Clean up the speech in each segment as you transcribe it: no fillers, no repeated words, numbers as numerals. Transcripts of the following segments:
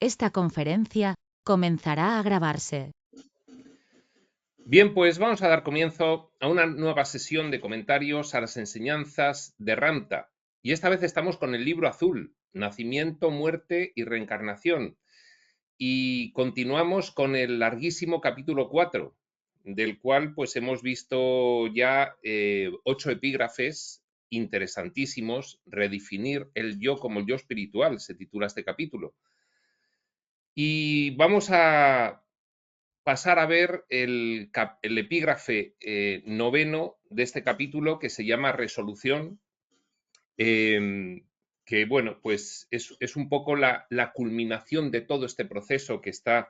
Esta conferencia comenzará a grabarse. Bien, pues vamos a dar comienzo a una nueva sesión de comentarios a las enseñanzas de Ramta. Y esta vez estamos con el libro azul, Nacimiento, Muerte y Reencarnación. Y continuamos con el larguísimo capítulo 4, del cual pues hemos visto ya 8 epígrafes interesantísimos. Redefinir el yo como el yo espiritual, se titula este capítulo. Y vamos a pasar a ver el epígrafe noveno de este capítulo, que se llama Resolución, que bueno, pues es un poco la culminación de todo este proceso que está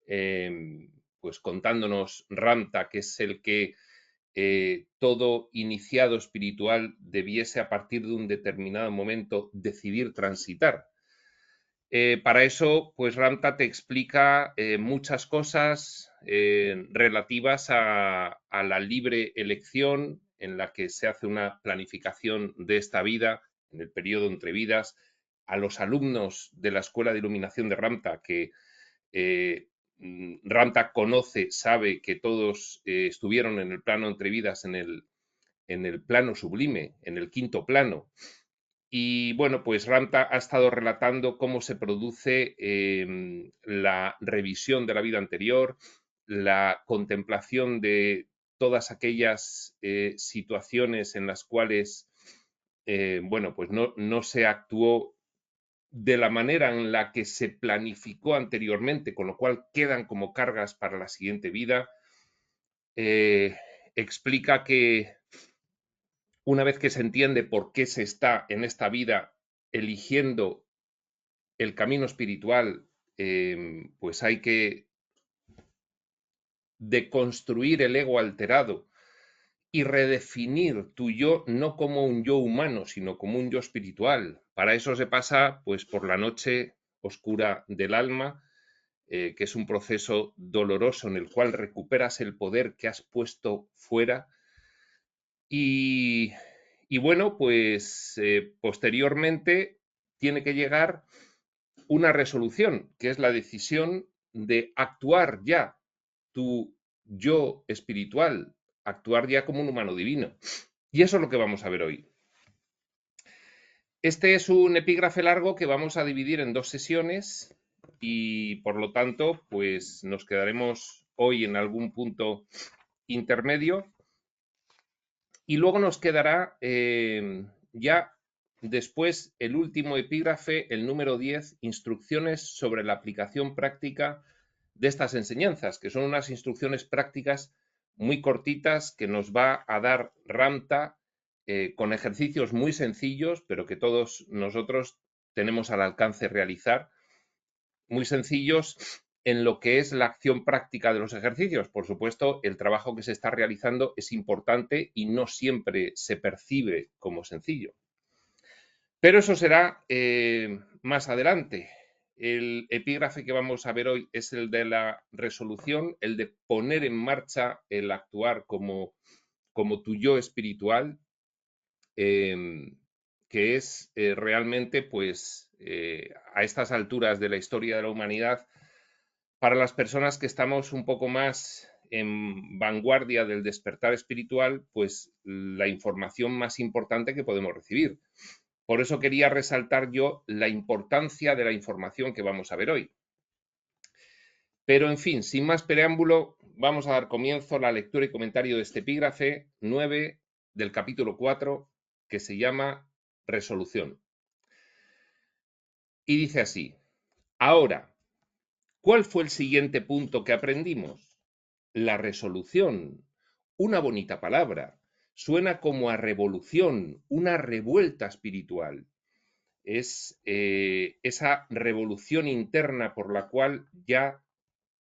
pues contándonos Ramta, que es el que todo iniciado espiritual debiese a partir de un determinado momento decidir transitar. Para eso, pues Ramta te explica muchas cosas relativas a la libre elección, en la que se hace una planificación de esta vida, en el periodo entre vidas, a los alumnos de la Escuela de Iluminación de Ramta, que Ramta conoce, sabe que todos estuvieron en el plano entre vidas, en el plano sublime, en el quinto plano. Y bueno, pues Ramta ha estado relatando cómo se produce la revisión de la vida anterior, la contemplación de todas aquellas situaciones en las cuales, bueno, pues no se actuó de la manera en la que se planificó anteriormente, con lo cual quedan como cargas para la siguiente vida. Explica que una vez que se entiende por qué se está en esta vida eligiendo el camino espiritual, pues hay que deconstruir el ego alterado y redefinir tu yo no como un yo humano, sino como un yo espiritual. Para eso se pasa pues por la noche oscura del alma, que es un proceso doloroso en el cual recuperas el poder que has puesto fuera. Y, y bueno, pues posteriormente tiene que llegar una resolución, que es la decisión de actuar ya tu yo espiritual, actuar ya como un humano divino. Y eso es lo que vamos a ver hoy. Este es un epígrafe largo que vamos a dividir en 2 sesiones y por lo tanto, pues nos quedaremos hoy en algún punto intermedio y luego nos quedará ya después el último epígrafe, el número 10, instrucciones sobre la aplicación práctica de estas enseñanzas, que son unas instrucciones prácticas muy cortitas que nos va a dar Ramta con ejercicios muy sencillos, pero que todos nosotros tenemos al alcance realizar, muy sencillos en lo que es la acción práctica de los ejercicios. Por supuesto, el trabajo que se está realizando es importante y no siempre se percibe como sencillo. Pero eso será más adelante. El epígrafe que vamos a ver hoy es el de la resolución, el de poner en marcha el actuar como tu yo espiritual, que es realmente, pues, a estas alturas de la historia de la humanidad, para las personas que estamos un poco más en vanguardia del despertar espiritual, pues la información más importante que podemos recibir. Por eso quería resaltar yo la importancia de la información que vamos a ver hoy. Pero, en fin, sin más preámbulo, vamos a dar comienzo a la lectura y comentario de este epígrafe 9 del capítulo 4, que se llama Resolución. Y dice así: ahora, ¿cuál fue el siguiente punto que aprendimos? La resolución. Una bonita palabra. Suena como a revolución, una revuelta espiritual. Es esa revolución interna por la cual ya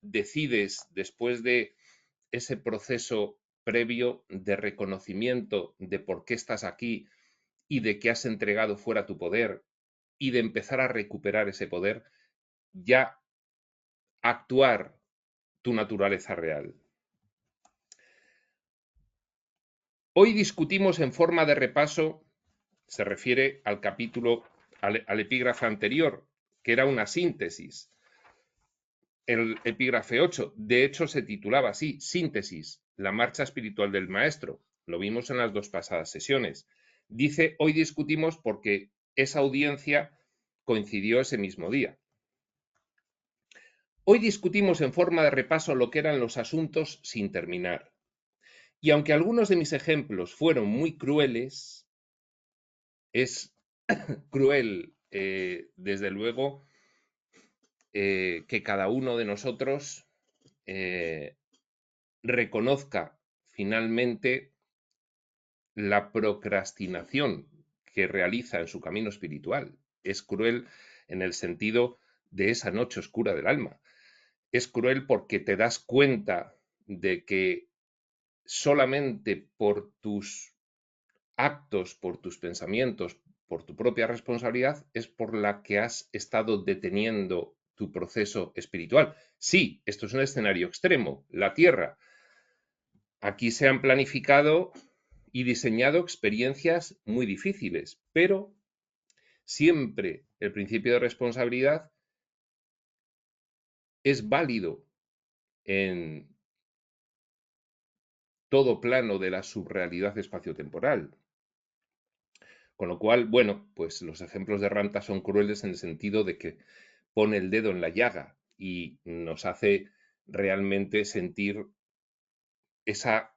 decides, después de ese proceso previo de reconocimiento de por qué estás aquí y de que has entregado fuera tu poder y de empezar a recuperar ese poder, ya actuar tu naturaleza real. Hoy discutimos en forma de repaso, se refiere al capítulo, al epígrafe anterior, que era una síntesis. el epígrafe 8. De hecho, se titulaba así, Síntesis, la marcha espiritual del maestro. Lo vimos en las 2 pasadas sesiones. Dice, hoy discutimos porque esa audiencia coincidió ese mismo día. Hoy discutimos en forma de repaso lo que eran los asuntos sin terminar. Y aunque algunos de mis ejemplos fueron muy crueles, es cruel, desde luego, que cada uno de nosotros reconozca finalmente la procrastinación que realiza en su camino espiritual. Es cruel en el sentido de esa noche oscura del alma. Es cruel porque te das cuenta de que solamente por tus actos, por tus pensamientos, por tu propia responsabilidad, es por la que has estado deteniendo tu proceso espiritual. Sí, esto es un escenario extremo, la Tierra. Aquí se han planificado y diseñado experiencias muy difíciles, pero siempre el principio de responsabilidad es válido en todo plano de la subrealidad espaciotemporal. Con lo cual, bueno, pues los ejemplos de Ramta son crueles en el sentido de que pone el dedo en la llaga y nos hace realmente sentir ese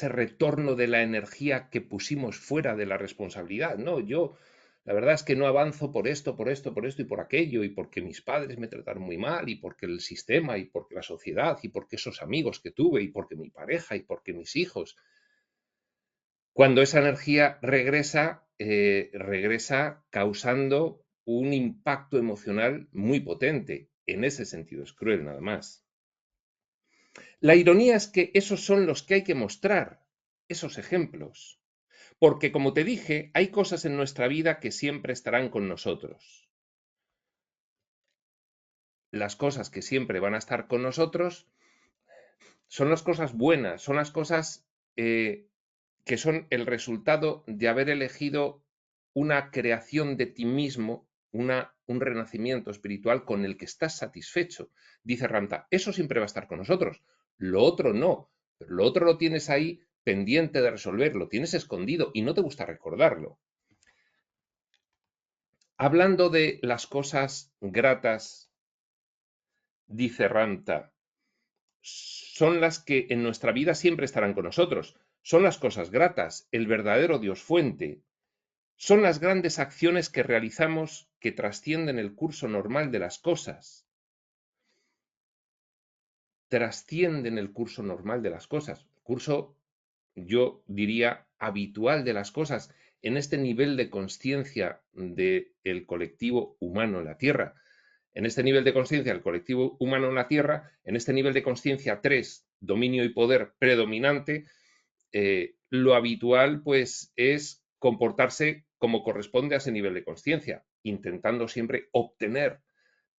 retorno de la energía que pusimos fuera de la responsabilidad. No, yo la verdad es que no avanzo por esto, por esto, por esto y por aquello, y porque mis padres me trataron muy mal, y porque el sistema, y porque la sociedad, y porque esos amigos que tuve, y porque mi pareja, y porque mis hijos. Cuando esa energía regresa, regresa causando un impacto emocional muy potente. En ese sentido es cruel, nada más. La ironía es que esos son los que hay que mostrar, esos ejemplos. Porque, como te dije, hay cosas en nuestra vida que siempre estarán con nosotros. Las cosas que siempre van a estar con nosotros son las cosas buenas, son las cosas que son el resultado de haber elegido una creación de ti mismo, un renacimiento espiritual con el que estás satisfecho. Dice Ramta, eso siempre va a estar con nosotros. Lo otro no. Pero lo otro lo tienes ahí pendiente de resolver, lo tienes escondido y no te gusta recordarlo. Hablando de las cosas gratas, dice Ramta, son las que en nuestra vida siempre estarán con nosotros. Son las cosas gratas, el verdadero Dios fuente. Son las grandes acciones que realizamos que trascienden el curso normal de las cosas. Trascienden el curso normal de las cosas. Curso, yo diría, habitual de las cosas en este nivel de conciencia del colectivo humano en la Tierra. En este nivel de conciencia del colectivo humano en la Tierra, en este nivel de conciencia 3, dominio y poder predominante, lo habitual pues es comportarse como corresponde a ese nivel de conciencia, intentando siempre obtener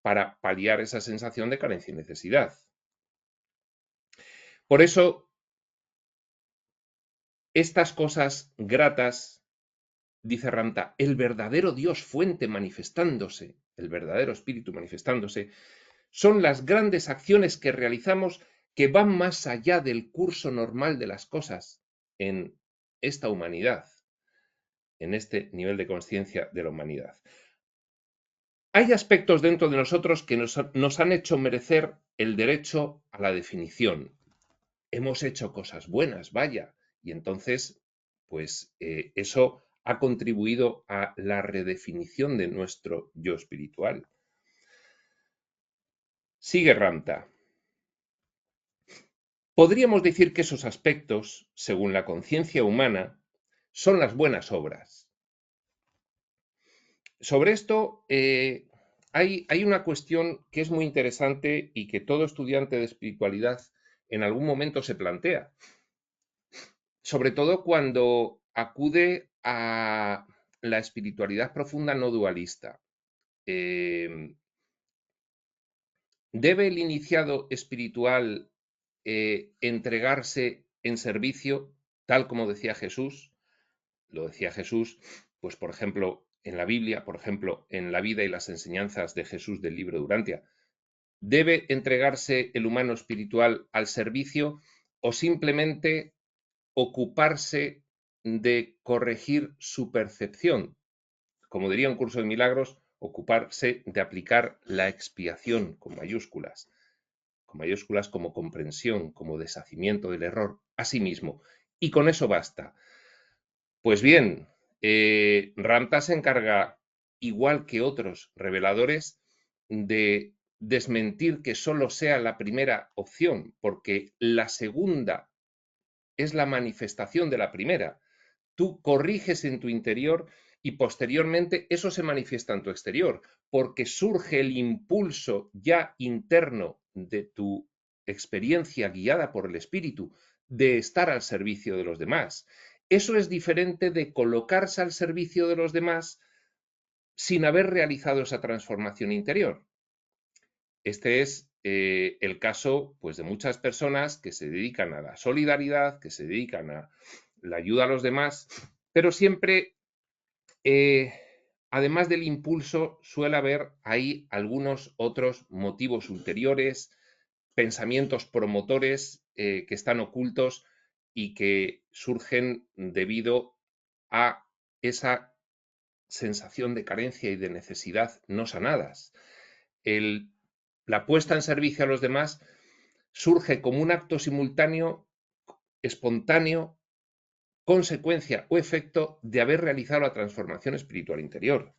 para paliar esa sensación de carencia y necesidad. Por eso, estas cosas gratas, dice Ramta, el verdadero Dios fuente manifestándose, el verdadero espíritu manifestándose, son las grandes acciones que realizamos que van más allá del curso normal de las cosas en esta humanidad, en este nivel de conciencia de la humanidad. Hay aspectos dentro de nosotros que nos han hecho merecer el derecho a la definición. Hemos hecho cosas buenas, vaya, y entonces, pues eso ha contribuido a la redefinición de nuestro yo espiritual. Sigue Ramta. Podríamos decir que esos aspectos, según la conciencia humana, son las buenas obras. Sobre esto hay una cuestión que es muy interesante y que todo estudiante de espiritualidad en algún momento se plantea. Sobre todo cuando acude a la espiritualidad profunda no dualista. ¿Debe el iniciado espiritual entregarse en servicio, tal como decía Jesús? Lo decía Jesús, pues por ejemplo, en la Biblia, por ejemplo, en la vida y las enseñanzas de Jesús del libro de Urantia, ¿debe entregarse el humano espiritual al servicio o simplemente ocuparse de corregir su percepción? Como diría un curso de milagros, ocuparse de aplicar la expiación con mayúsculas como comprensión, como deshacimiento del error a sí mismo. Y con eso basta. Pues bien, Ramta se encarga, igual que otros reveladores, de desmentir que solo sea la primera opción, porque la segunda es la manifestación de la primera. Tú corriges en tu interior y posteriormente eso se manifiesta en tu exterior, porque surge el impulso ya interno de tu experiencia guiada por el espíritu de estar al servicio de los demás. Eso es diferente de colocarse al servicio de los demás sin haber realizado esa transformación interior. Este es el caso, pues, de muchas personas que se dedican a la solidaridad, que se dedican a la ayuda a los demás, pero siempre, además del impulso, suele haber ahí algunos otros motivos ulteriores, pensamientos promotores que están ocultos y que surgen debido a esa sensación de carencia y de necesidad no sanadas. La puesta en servicio a los demás surge como un acto simultáneo, espontáneo, consecuencia o efecto de haber realizado la transformación espiritual interior.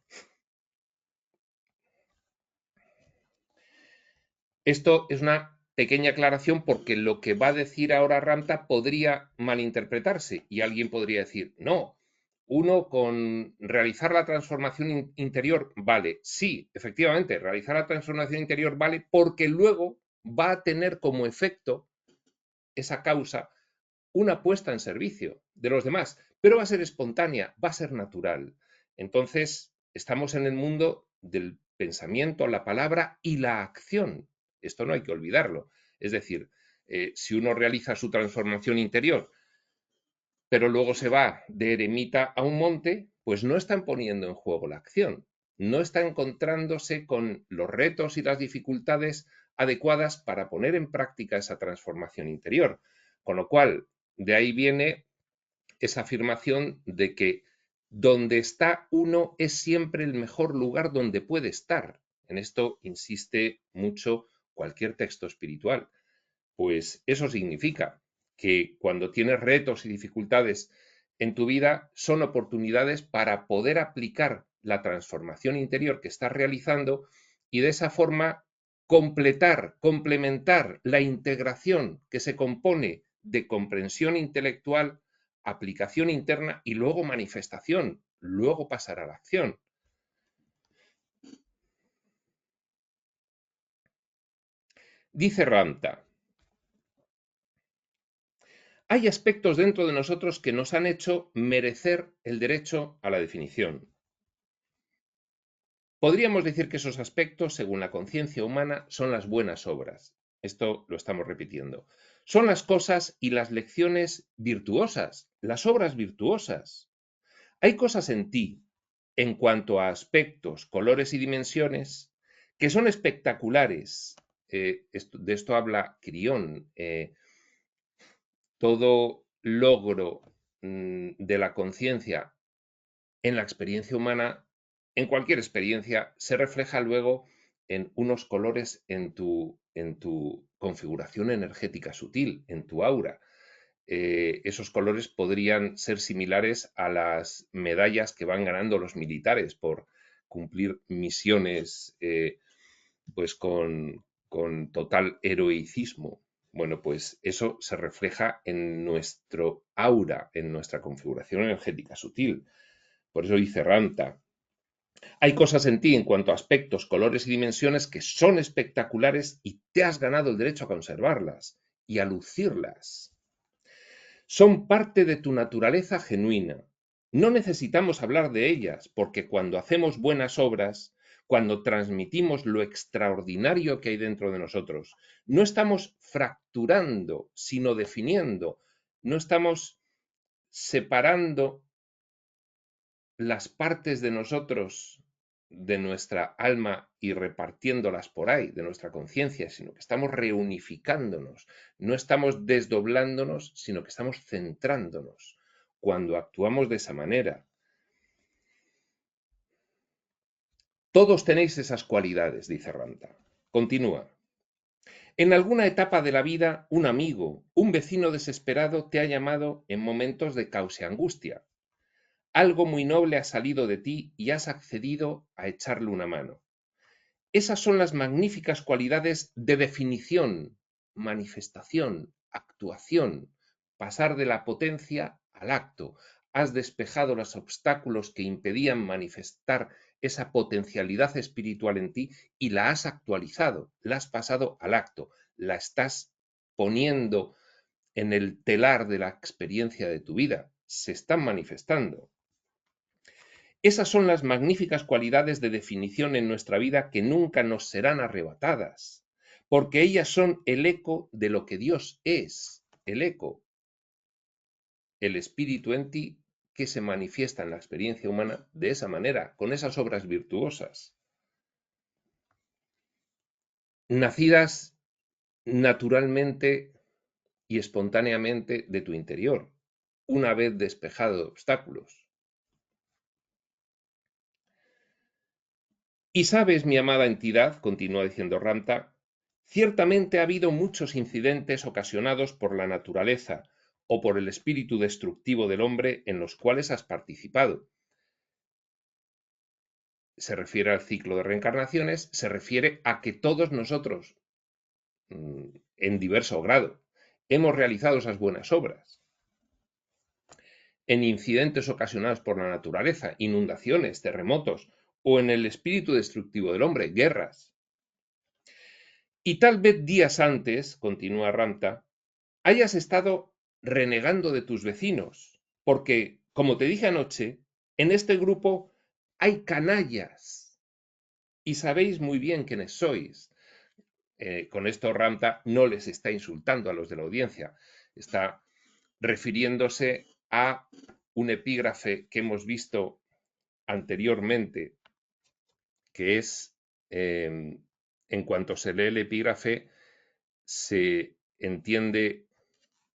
Esto es una pequeña aclaración porque lo que va a decir ahora Ramta podría malinterpretarse y alguien podría decir, no, uno con realizar la transformación interior vale. Sí, efectivamente, realizar la transformación interior vale porque luego va a tener como efecto esa causa una puesta en servicio de los demás, pero va a ser espontánea, va a ser natural. Entonces, estamos en el mundo del pensamiento, la palabra y la acción. Esto no hay que olvidarlo. Es decir, si uno realiza su transformación interior, pero luego se va de eremita a un monte, pues no están poniendo en juego la acción, no está encontrándose con los retos y las dificultades adecuadas para poner en práctica esa transformación interior. Con lo cual, de ahí viene esa afirmación de que donde está uno es siempre el mejor lugar donde puede estar. En esto insiste mucho cualquier texto espiritual. Pues eso significa que cuando tienes retos y dificultades en tu vida, son oportunidades para poder aplicar la transformación interior que estás realizando y de esa forma complementar la integración que se compone de comprensión intelectual, aplicación interna y luego manifestación, luego pasar a la acción. Dice Ramta, hay aspectos dentro de nosotros que nos han hecho merecer el derecho a la definición. Podríamos decir que esos aspectos, según la conciencia humana, son las buenas obras. Esto lo estamos repitiendo. Son las cosas y las lecciones virtuosas, las obras virtuosas. Hay cosas en ti, en cuanto a aspectos, colores y dimensiones, que son espectaculares. De esto habla Quirión. Todo logro de la conciencia en la experiencia humana, en cualquier experiencia, se refleja luego en unos colores en tu configuración energética sutil, en tu aura. Esos colores podrían ser similares a las medallas que van ganando los militares por cumplir misiones pues con total heroicismo. Bueno, pues eso se refleja en nuestro aura, en nuestra configuración energética sutil. Por eso dice Ramta, hay cosas en ti en cuanto a aspectos, colores y dimensiones que son espectaculares y te has ganado el derecho a conservarlas y a lucirlas. Son parte de tu naturaleza genuina. No necesitamos hablar de ellas porque cuando hacemos buenas obras, cuando transmitimos lo extraordinario que hay dentro de nosotros, no estamos fracturando, sino definiendo, no estamos separando las partes de nosotros, de nuestra alma y repartiéndolas por ahí, de nuestra conciencia, sino que estamos reunificándonos, no estamos desdoblándonos, sino que estamos centrándonos cuando actuamos de esa manera. Todos tenéis esas cualidades, dice Ramta. Continúa. En alguna etapa de la vida, un amigo, un vecino desesperado te ha llamado en momentos de caos y angustia. Algo muy noble ha salido de ti y has accedido a echarle una mano. Esas son las magníficas cualidades de definición, manifestación, actuación, pasar de la potencia al acto. Has despejado los obstáculos que impedían manifestar esa potencialidad espiritual en ti y la has actualizado, la has pasado al acto, la estás poniendo en el telar de la experiencia de tu vida. Se están manifestando. Esas son las magníficas cualidades de definición en nuestra vida que nunca nos serán arrebatadas, porque ellas son el eco de lo que Dios es, el eco, el espíritu en ti que se manifiesta en la experiencia humana de esa manera, con esas obras virtuosas, nacidas naturalmente y espontáneamente de tu interior, una vez despejado de obstáculos. Y sabes, mi amada entidad, continúa diciendo Ramta, ciertamente ha habido muchos incidentes ocasionados por la naturaleza o por el espíritu destructivo del hombre en los cuales has participado. Se refiere al ciclo de reencarnaciones, se refiere a que todos nosotros, en diverso grado, hemos realizado esas buenas obras. En incidentes ocasionados por la naturaleza, inundaciones, terremotos, o en el espíritu destructivo del hombre, guerras. Y tal vez días antes, continúa Ramta, hayas estado renegando de tus vecinos, porque, como te dije anoche, en este grupo hay canallas y sabéis muy bien quiénes sois. Con esto Ramta no les está insultando a los de la audiencia, está refiriéndose a un epígrafe que hemos visto anteriormente, que es, en cuanto se lee el epígrafe, se entiende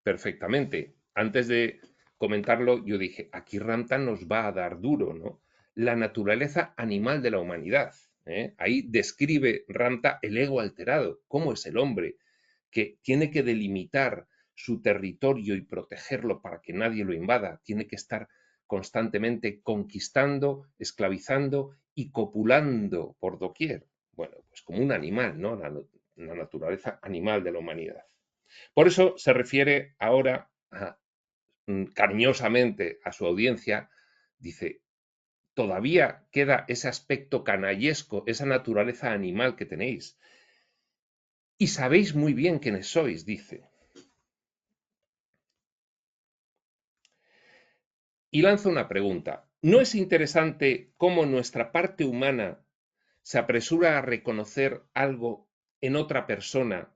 perfectamente. Antes de comentarlo, yo dije, aquí Ramta nos va a dar duro, ¿no? La naturaleza animal de la humanidad. Ahí describe Ramta el ego alterado, cómo es el hombre, que tiene que delimitar su territorio y protegerlo para que nadie lo invada, tiene que estar constantemente conquistando, esclavizando y copulando por doquier. Bueno, pues como un animal, ¿no? La naturaleza animal de la humanidad. Por eso se refiere ahora cariñosamente a su audiencia, dice, todavía queda ese aspecto canallesco, esa naturaleza animal que tenéis. Y sabéis muy bien quiénes sois, dice. Y lanza una pregunta. ¿No es interesante cómo nuestra parte humana se apresura a reconocer algo en otra persona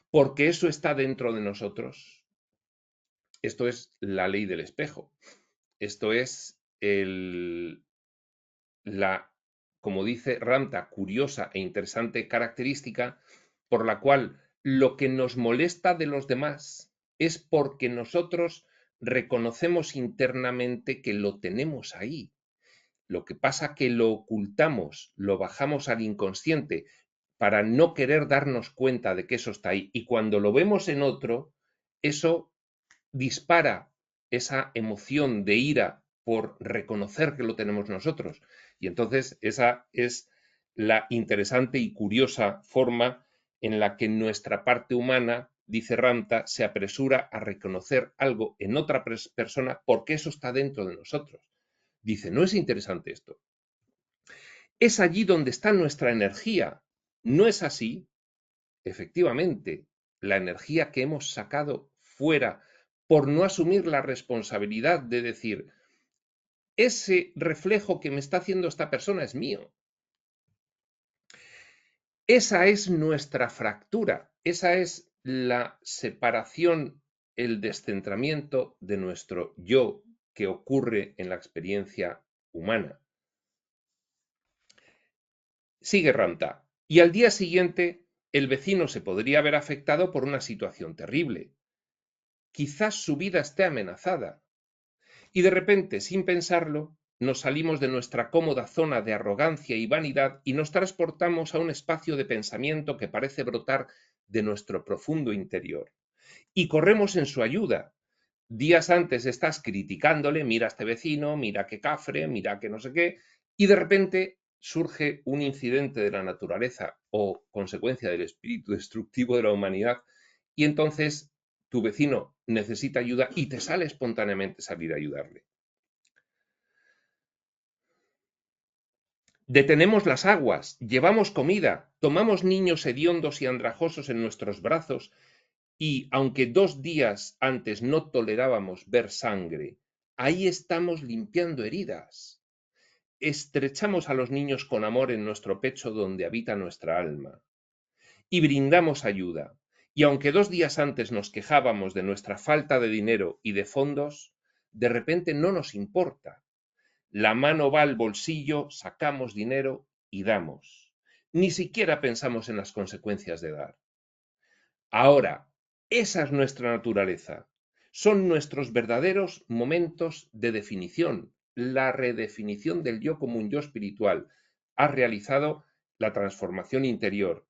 porque eso está dentro de nosotros? Esto es la ley del espejo. Esto es la, como dice Ramta, curiosa e interesante característica por la cual lo que nos molesta de los demás es porque nosotros reconocemos internamente que lo tenemos ahí. Lo que pasa que lo ocultamos, lo bajamos al inconsciente para no querer darnos cuenta de que eso está ahí. Y cuando lo vemos en otro, eso dispara esa emoción de ira por reconocer que lo tenemos nosotros. Y entonces esa es la interesante y curiosa forma en la que nuestra parte humana, dice Ramta, se apresura a reconocer algo en otra persona porque eso está dentro de nosotros. Dice, ¿no es interesante esto? Es allí donde está nuestra energía. ¿No es así? Efectivamente, la energía que hemos sacado fuera por no asumir la responsabilidad de decir, ese reflejo que me está haciendo esta persona es mío. Esa es nuestra fractura, esa es la separación, el descentramiento de nuestro yo que ocurre en la experiencia humana. Sigue Ramta. Y al día siguiente, el vecino se podría ver afectado por una situación terrible. Quizás su vida esté amenazada. Y de repente, sin pensarlo, nos salimos de nuestra cómoda zona de arrogancia y vanidad y nos transportamos a un espacio de pensamiento que parece brotar de nuestro profundo interior. Y corremos en su ayuda. Días antes estás criticándole, mira a este vecino, mira qué cafre, mira qué no sé qué, y de repente surge un incidente de la naturaleza o consecuencia del espíritu destructivo de la humanidad, y entonces tu vecino necesita ayuda y te sale espontáneamente salir a ayudarle. Detenemos las aguas, llevamos comida, tomamos niños hediondos y andrajosos en nuestros brazos y, aunque 2 días antes no tolerábamos ver sangre, ahí estamos limpiando heridas. Estrechamos a los niños con amor en nuestro pecho donde habita nuestra alma y brindamos ayuda. Y aunque 2 días antes nos quejábamos de nuestra falta de dinero y de fondos, de repente no nos importa. La mano va al bolsillo, sacamos dinero y damos. Ni siquiera pensamos en las consecuencias de dar. Ahora, esa es nuestra naturaleza. Son nuestros verdaderos momentos de definición, la redefinición del yo como un yo espiritual. Has realizado la transformación interior.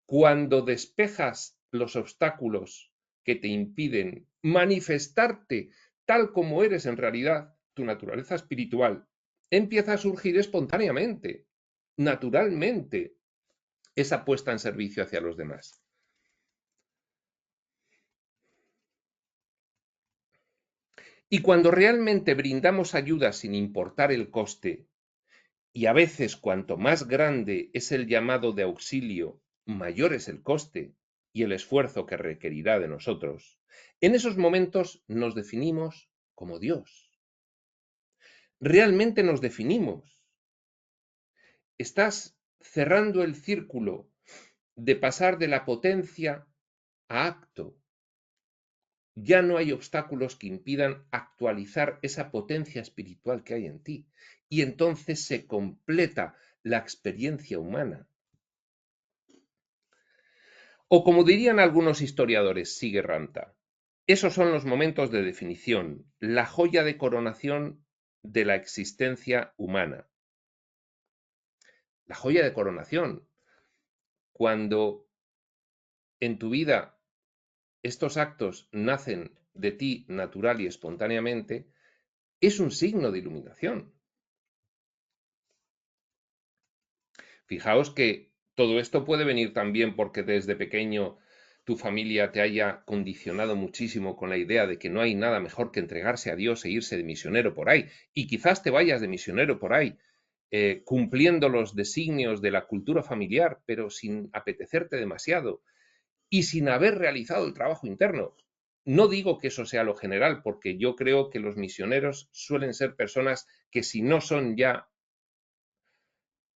Cuando despejas los obstáculos que te impiden manifestarte tal como eres en realidad, tu naturaleza espiritual empieza a surgir espontáneamente, naturalmente, esa puesta en servicio hacia los demás. Y cuando realmente brindamos ayuda sin importar el coste, y a veces cuanto más grande es el llamado de auxilio, mayor es el coste y el esfuerzo que requerirá de nosotros, en esos momentos nos definimos como Dios. Realmente nos definimos. Estás cerrando el círculo de pasar de la potencia a acto. Ya no hay obstáculos que impidan actualizar esa potencia espiritual que hay en ti. Y entonces se completa la experiencia humana. O como dirían algunos historiadores, sigue Ranta, esos son los momentos de definición, la joya de coronación de la existencia humana. La joya de coronación, cuando en tu vida estos actos nacen de ti natural y espontáneamente, es un signo de iluminación. Fijaos que todo esto puede venir también porque desde pequeño tu familia te haya condicionado muchísimo con la idea de que no hay nada mejor que entregarse a Dios e irse de misionero por ahí. Y quizás te vayas de misionero por ahí, cumpliendo los designios de la cultura familiar, pero sin apetecerte demasiado y sin haber realizado el trabajo interno. No digo que eso sea lo general, porque yo creo que los misioneros suelen ser personas que si no son ya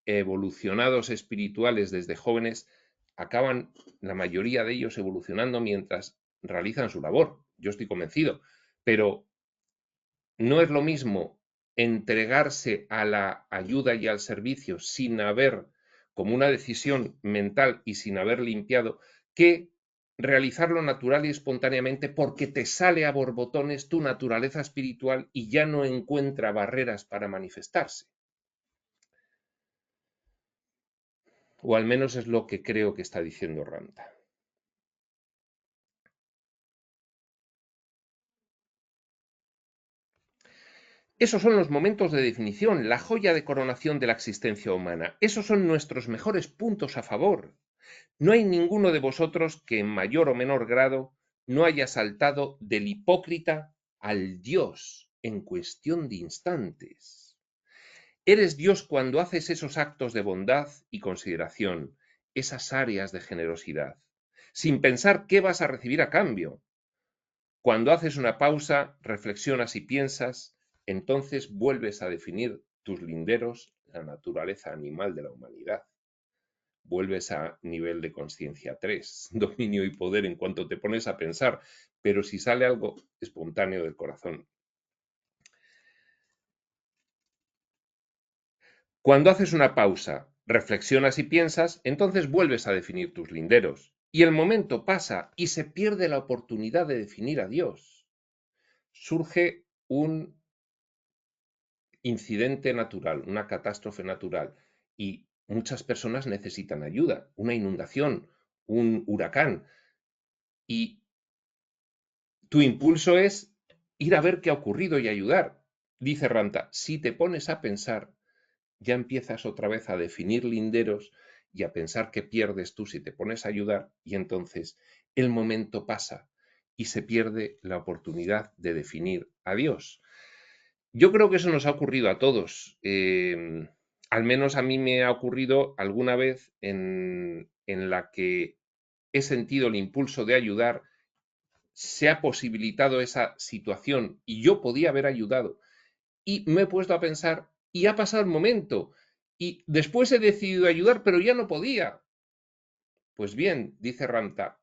evolucionados espirituales desde jóvenes, acaban la mayoría de ellos evolucionando mientras realizan su labor. Yo estoy convencido, pero no es lo mismo entregarse a la ayuda y al servicio sin haber, como una decisión mental y sin haber limpiado, que realizarlo natural y espontáneamente porque te sale a borbotones tu naturaleza espiritual y ya no encuentra barreras para manifestarse. O al menos es lo que creo que está diciendo Ranta. Esos son los momentos de definición, la joya de coronación de la existencia humana. Esos son nuestros mejores puntos a favor. No hay ninguno de vosotros que en mayor o menor grado no haya saltado del hipócrita al Dios en cuestión de instantes. Eres Dios cuando haces esos actos de bondad y consideración, esas áreas de generosidad, sin pensar qué vas a recibir a cambio. Cuando haces una pausa, reflexionas y piensas, entonces vuelves a definir tus linderos, la naturaleza animal de la humanidad. Vuelves a nivel de conciencia 3, dominio y poder en cuanto te pones a pensar, pero si sale algo espontáneo del corazón. Cuando haces una pausa, reflexionas y piensas, entonces vuelves a definir tus linderos. Y el momento pasa y se pierde la oportunidad de definir a Dios. Surge un incidente natural, una catástrofe natural, y muchas personas necesitan ayuda, una inundación, un huracán, y tu impulso es ir a ver qué ha ocurrido y ayudar. Dice Ranta, si te pones a pensar, ya empiezas otra vez a definir linderos y a pensar que pierdes tú si te pones a ayudar, y entonces el momento pasa y se pierde la oportunidad de definir a Dios. Yo creo que eso nos ha ocurrido a todos. Al menos a mí me ha ocurrido alguna vez en la que he sentido el impulso de ayudar, se ha posibilitado esa situación y yo podía haber ayudado. Y me he puesto a pensar y ha pasado el momento y después he decidido ayudar, pero ya no podía. Pues bien, dice Ramta,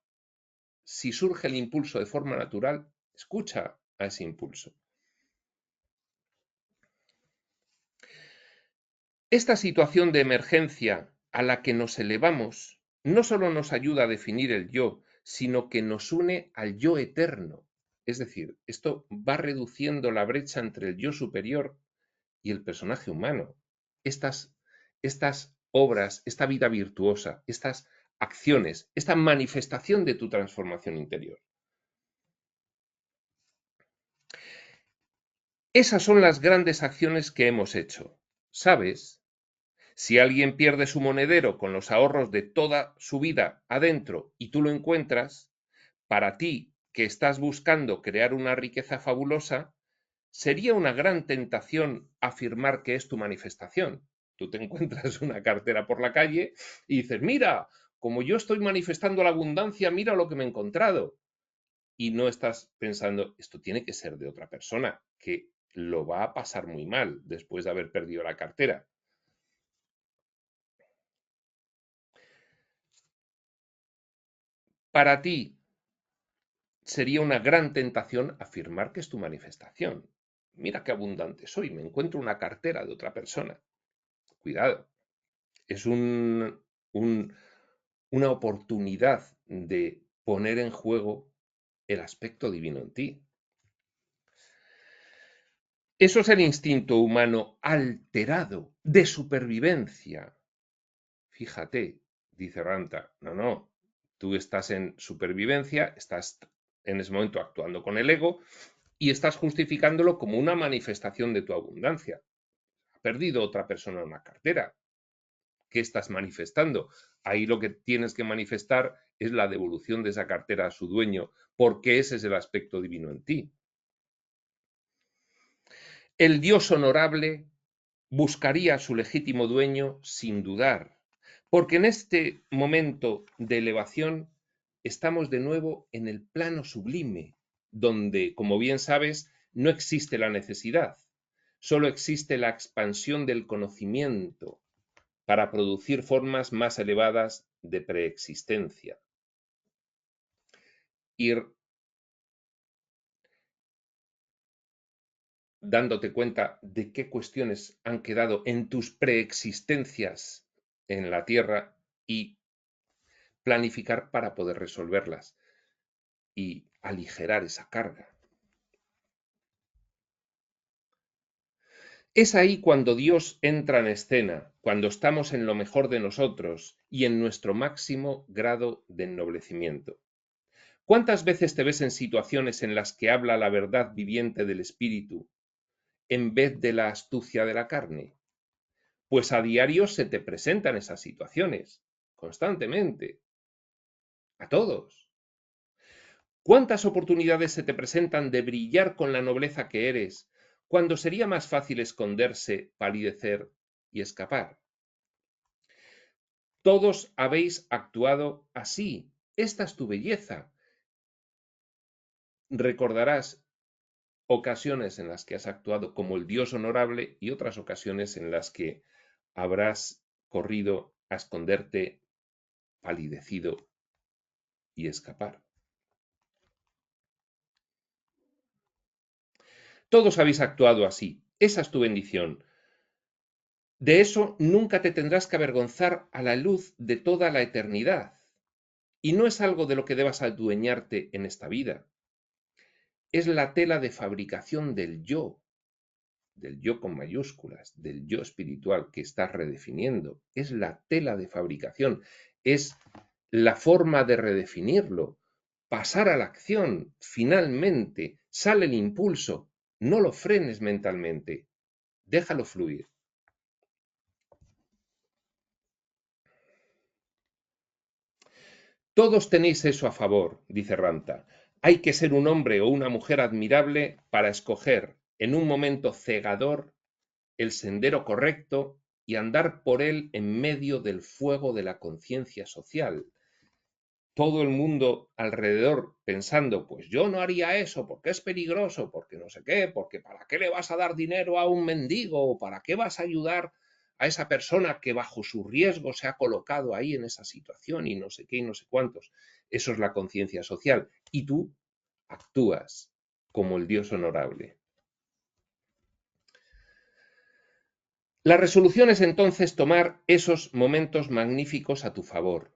si surge el impulso de forma natural, escucha a ese impulso. Esta situación de emergencia a la que nos elevamos no solo nos ayuda a definir el yo, sino que nos une al yo eterno. Es decir, esto va reduciendo la brecha entre el yo superior y el personaje humano. Estas obras, esta vida virtuosa, estas acciones, esta manifestación de tu transformación interior. Esas son las grandes acciones que hemos hecho. ¿Sabes? Si alguien pierde su monedero con los ahorros de toda su vida adentro y tú lo encuentras, para ti, que estás buscando crear una riqueza fabulosa, sería una gran tentación afirmar que es tu manifestación. Tú te encuentras una cartera por la calle y dices, mira, como yo estoy manifestando la abundancia, mira lo que me he encontrado. Y no estás pensando, esto tiene que ser de otra persona, que lo va a pasar muy mal después de haber perdido la cartera. Para ti sería una gran tentación afirmar que es tu manifestación. Mira qué abundante soy, me encuentro una cartera de otra persona. Cuidado, es una oportunidad de poner en juego el aspecto divino en ti. Eso es el instinto humano alterado de supervivencia. Fíjate, dice Ranta, no, tú estás en supervivencia, estás en ese momento actuando con el ego y estás justificándolo como una manifestación de tu abundancia. Ha perdido otra persona una cartera. ¿Qué estás manifestando? Ahí lo que tienes que manifestar es la devolución de esa cartera a su dueño, porque ese es el aspecto divino en ti. El Dios honorable buscaría a su legítimo dueño sin dudar, porque en este momento de elevación estamos de nuevo en el plano sublime, donde, como bien sabes, no existe la necesidad, solo existe la expansión del conocimiento para producir formas más elevadas de preexistencia. Ir dándote cuenta de qué cuestiones han quedado en tus preexistencias en la Tierra y planificar para poder resolverlas y aligerar esa carga. Es ahí cuando Dios entra en escena, cuando estamos en lo mejor de nosotros y en nuestro máximo grado de ennoblecimiento. ¿Cuántas veces te ves en situaciones en las que habla la verdad viviente del espíritu en vez de la astucia de la carne? Pues a diario se te presentan esas situaciones, constantemente, a todos. ¿Cuántas oportunidades se te presentan de brillar con la nobleza que eres, cuando sería más fácil esconderse, palidecer y escapar? Todos habéis actuado así. Esta es tu belleza. Recordarás ocasiones en las que has actuado como el Dios honorable y otras ocasiones en las que habrás corrido a esconderte, palidecido y escapar. Todos habéis actuado así. Esa es tu bendición. De eso nunca te tendrás que avergonzar a la luz de toda la eternidad. Y no es algo de lo que debas adueñarte en esta vida. Es la tela de fabricación del yo con mayúsculas, del yo espiritual que estás redefiniendo. Es la tela de fabricación, es la forma de redefinirlo, pasar a la acción, finalmente, sale el impulso, no lo frenes mentalmente, déjalo fluir. Todos tenéis eso a favor, dice Ranta. Hay que ser un hombre o una mujer admirable para escoger, en un momento cegador, el sendero correcto y andar por él en medio del fuego de la conciencia social. Todo el mundo alrededor pensando, pues yo no haría eso porque es peligroso, porque no sé qué, porque ¿para qué le vas a dar dinero a un mendigo? ¿O para qué vas a ayudar a esa persona que bajo su riesgo se ha colocado ahí en esa situación y no sé qué y no sé cuántos? Eso es la conciencia social. Y tú actúas como el Dios honorable. La resolución es entonces tomar esos momentos magníficos a tu favor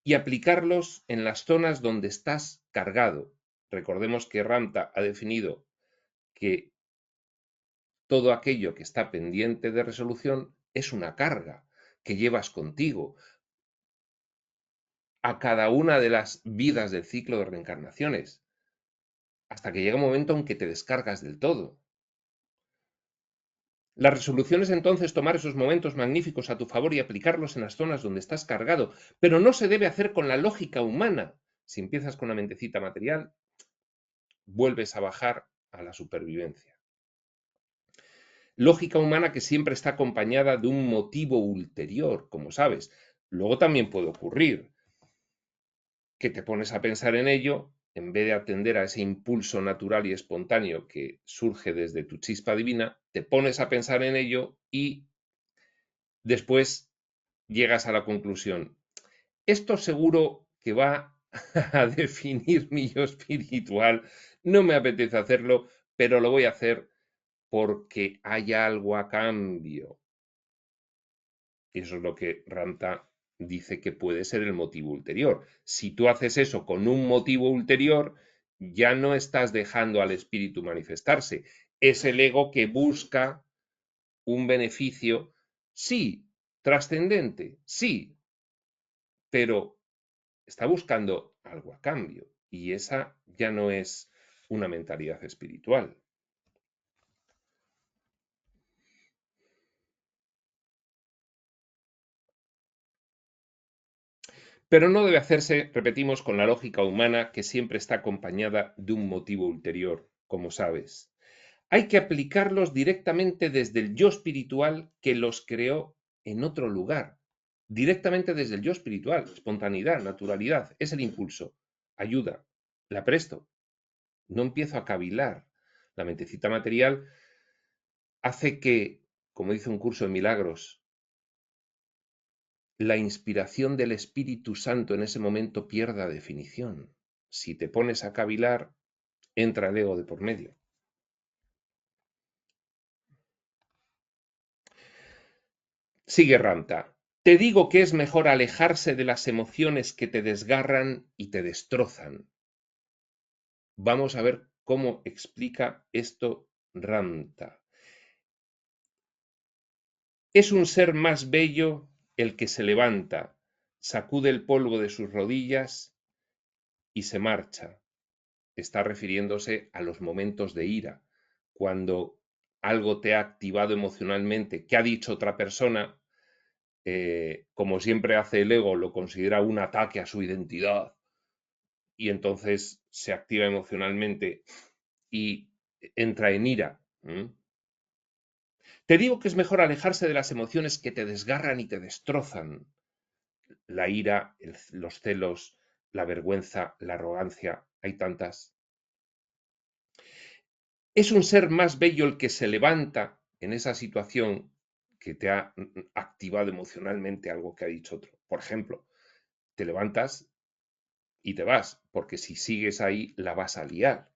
y aplicarlos en las zonas donde estás cargado. Recordemos que Ramta ha definido que todo aquello que está pendiente de resolución es una carga que llevas contigo a cada una de las vidas del ciclo de reencarnaciones, hasta que llega un momento en que te descargas del todo. La resolución es entonces tomar esos momentos magníficos a tu favor y aplicarlos en las zonas donde estás cargado, pero no se debe hacer con la lógica humana. Si empiezas con la mentecita material, vuelves a bajar a la supervivencia. Lógica humana que siempre está acompañada de un motivo ulterior, como sabes. Luego también puede ocurrir que te pones a pensar en ello, en vez de atender a ese impulso natural y espontáneo que surge desde tu chispa divina, te pones a pensar en ello y después llegas a la conclusión. Esto seguro que va a definir mi yo espiritual. No me apetece hacerlo, pero lo voy a hacer porque hay algo a cambio. Eso es lo que Ranta dice que puede ser el motivo ulterior. Si tú haces eso con un motivo ulterior, ya no estás dejando al espíritu manifestarse. Es el ego que busca un beneficio, sí, trascendente, sí, pero está buscando algo a cambio. Y esa ya no es una mentalidad espiritual. Pero no debe hacerse, repetimos, con la lógica humana que siempre está acompañada de un motivo ulterior, como sabes. Hay que aplicarlos directamente desde el yo espiritual que los creó en otro lugar. Directamente desde el yo espiritual, espontaneidad, naturalidad, es el impulso. Ayuda, la presto. No empiezo a cavilar. La mentecita material hace que, como dice un curso de milagros, la inspiración del Espíritu Santo en ese momento pierda definición. Si te pones a cavilar, entra el ego de por medio. Sigue Ranta. Te digo que es mejor alejarse de las emociones que te desgarran y te destrozan. Vamos a ver cómo explica esto Ranta. Es un ser más bello el que se levanta, sacude el polvo de sus rodillas y se marcha. Está refiriéndose a los momentos de ira, cuando algo te ha activado emocionalmente, que ha dicho otra persona, como siempre hace el ego, lo considera un ataque a su identidad y entonces se activa emocionalmente y entra en ira. Te digo que es mejor alejarse de las emociones que te desgarran y te destrozan. La ira, los celos, la vergüenza, la arrogancia, hay tantas. Es un ser más bello el que se levanta en esa situación que te ha activado emocionalmente algo que ha dicho otro. Por ejemplo, te levantas y te vas, porque si sigues ahí la vas a liar.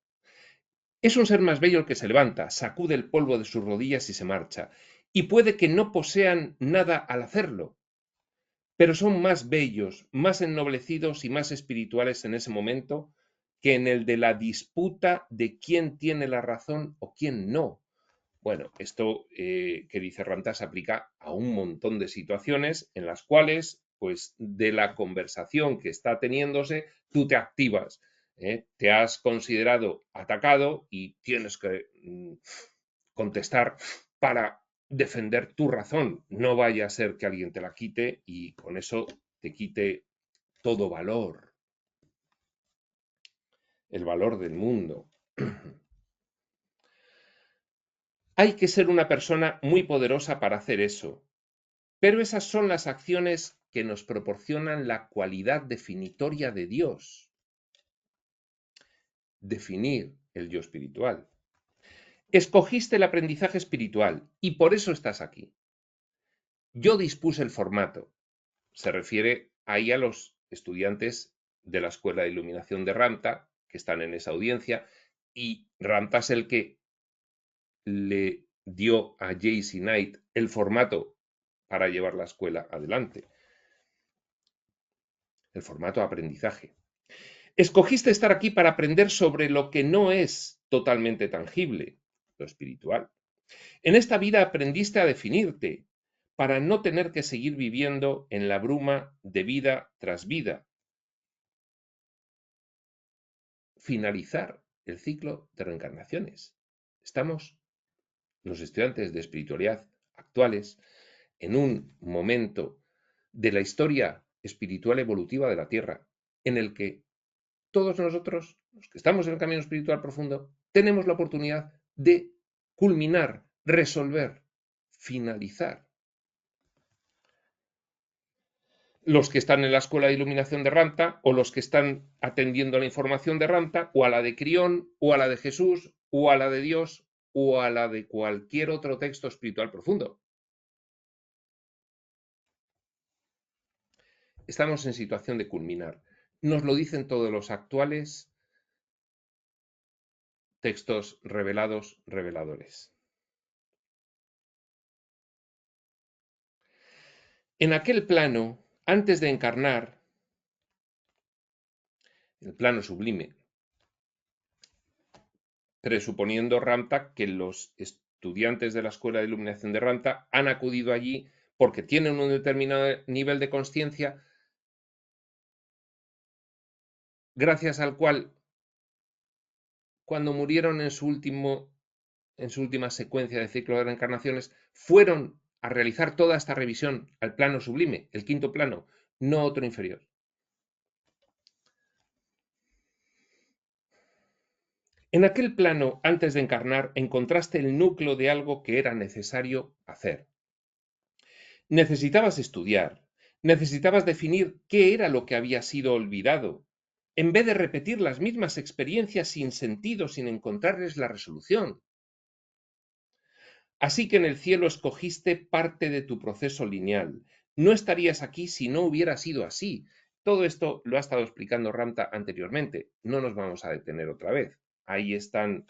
Es un ser más bello el que se levanta, sacude el polvo de sus rodillas y se marcha. y puede que no posean nada al hacerlo, pero son más bellos, más ennoblecidos y más espirituales en ese momento que en el de la disputa de quién tiene la razón o quién no. Bueno, esto que dice Ramtha se aplica a un montón de situaciones en las cuales, pues, de la conversación que está teniéndose, tú te activas, te has considerado atacado y tienes que contestar para defender tu razón. No vaya a ser que alguien te la quite y con eso te quite todo valor, el valor del mundo. Hay que ser una persona muy poderosa para hacer eso, pero esas son las acciones que nos proporcionan la cualidad definitoria de Dios. Definir el yo espiritual. Escogiste el aprendizaje espiritual y por eso estás aquí. Yo dispuse el formato. Se refiere ahí a los estudiantes de la Escuela de Iluminación de Ramtha, que están en esa audiencia, y Ramtha es el que le dio a J.C. Knight el formato para llevar la escuela adelante. El formato de aprendizaje. Escogiste estar aquí para aprender sobre lo que no es totalmente tangible, lo espiritual. En esta vida aprendiste a definirte para no tener que seguir viviendo en la bruma de vida tras vida. Finalizar el ciclo de reencarnaciones. Estamos, los estudiantes de espiritualidad actuales, en un momento de la historia espiritual evolutiva de la Tierra, en el que todos nosotros, los que estamos en el camino espiritual profundo, tenemos la oportunidad de culminar, resolver, finalizar. Los que están en la Escuela de Iluminación de Ramtha, o los que están atendiendo a la información de Ramtha, o a la de Crión, o a la de Jesús, o a la de Dios, o a la de cualquier otro texto espiritual profundo. Estamos en situación de culminar. Nos lo dicen todos los actuales textos revelados, reveladores. En aquel plano, antes de encarnar, el plano sublime, presuponiendo Ramtha que los estudiantes de la Escuela de Iluminación de Ramtha han acudido allí porque tienen un determinado nivel de conciencia gracias al cual, cuando murieron en su última secuencia de ciclo de reencarnaciones, fueron a realizar toda esta revisión al plano sublime, el quinto plano, no otro inferior. En aquel plano, antes de encarnar, encontraste el núcleo de algo que era necesario hacer. Necesitabas estudiar, necesitabas definir qué era lo que había sido olvidado, en vez de repetir las mismas experiencias sin sentido, sin encontrarles la resolución. Así que en el cielo escogiste parte de tu proceso lineal. No estarías aquí si no hubiera sido así. Todo esto lo ha estado explicando Ramtha anteriormente. No nos vamos a detener otra vez. Ahí están